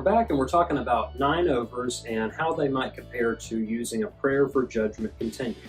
we're back and we're talking about 9-overs and how they might compare to using a prayer for judgment continued.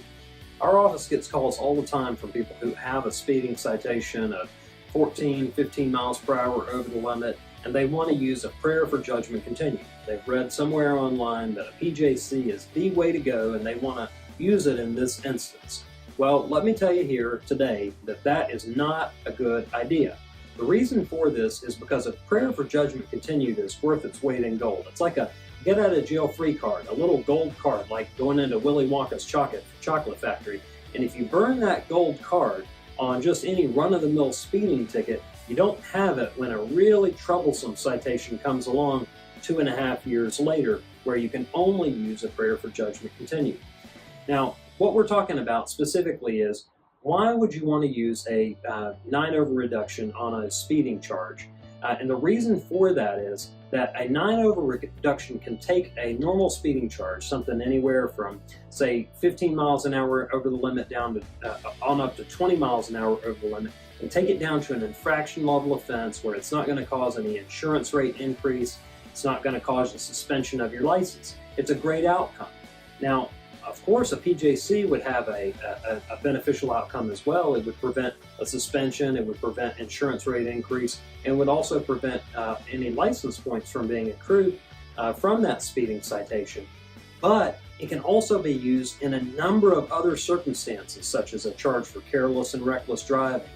Our office gets calls all the time from people who have a speeding citation of 14, 15 miles per hour over the limit, and they want to use a prayer for judgment continued. They've read somewhere online that a PJC is the way to go and they want to use it in this instance. Well, let me tell you here today that that is not a good idea. The reason for this is because a prayer for judgment continued is worth its weight in gold. It's like a get out of jail free card, a little gold card like going into Willy Wonka's chocolate factory. And if you burn that gold card on just any run-of-the-mill speeding ticket, you don't have it when a really troublesome citation comes along 2.5 years later where you can only use a prayer for judgment continued. Now, what we're talking about specifically is why would you want to use a 9-over reduction on a speeding charge? And the reason for that is that a 9-over reduction can take a normal speeding charge, something anywhere from, say, 15 miles an hour over the limit down to on up to 20 miles an hour over the limit, and take it down to an infraction level offense where it's not going to cause any insurance rate increase, it's not going to cause the suspension of your license. It's a great outcome. Now, of course, a PJC would have a beneficial outcome as well. It would prevent a suspension, it would prevent insurance rate increase, and would also prevent any license points from being accrued from that speeding citation. But it can also be used in a number of other circumstances, such as a charge for careless and reckless driving,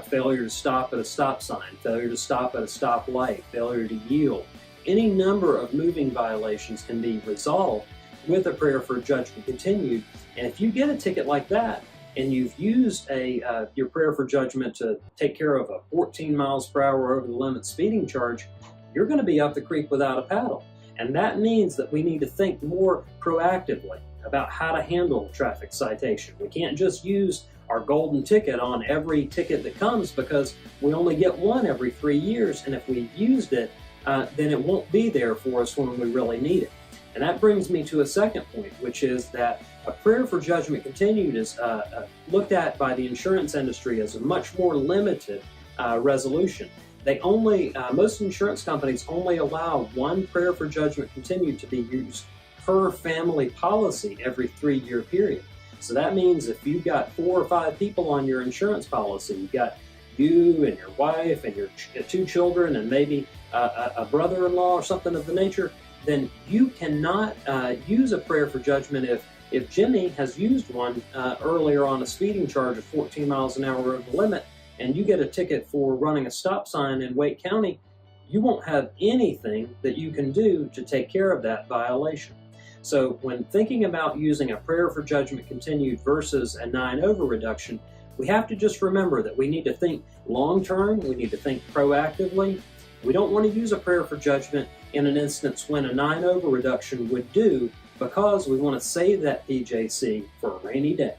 failure to stop at a stop sign, failure to stop at a stoplight, failure to yield. Any number of moving violations can be resolved with a prayer for judgment continued. And if you get a ticket like that and you've used your prayer for judgment to take care of a 14 miles per hour over the limit speeding charge, you're going to be up the creek without a paddle. And that means that we need to think more proactively about how to handle a traffic citation. We can't just use our golden ticket on every ticket that comes because we only get one every 3 years, and if we've used it, then it won't be there for us when we really need it. And that brings me to a second point, which is that a prayer for judgment continued is looked at by the insurance industry as a much more limited resolution. They only, most insurance companies only allow one prayer for judgment continued to be used per family policy every 3-year period. So that means if you've got 4 or 5 people on your insurance policy, you've got you and your wife and your 2 children and maybe a brother-in-law or something of the nature, then you cannot use a prayer for judgment if Jimmy has used one earlier on a speeding charge of 14 miles an hour over the limit, and you get a ticket for running a stop sign in Wake County. You won't have anything that you can do to take care of that violation. So when thinking about using a prayer for judgment continued versus a 9-over reduction, we have to just remember that we need to think long-term, we need to think proactively. We don't want to use a prayer for judgment in an instance when a 9-over reduction would do, because we want to save that PJC for a rainy day.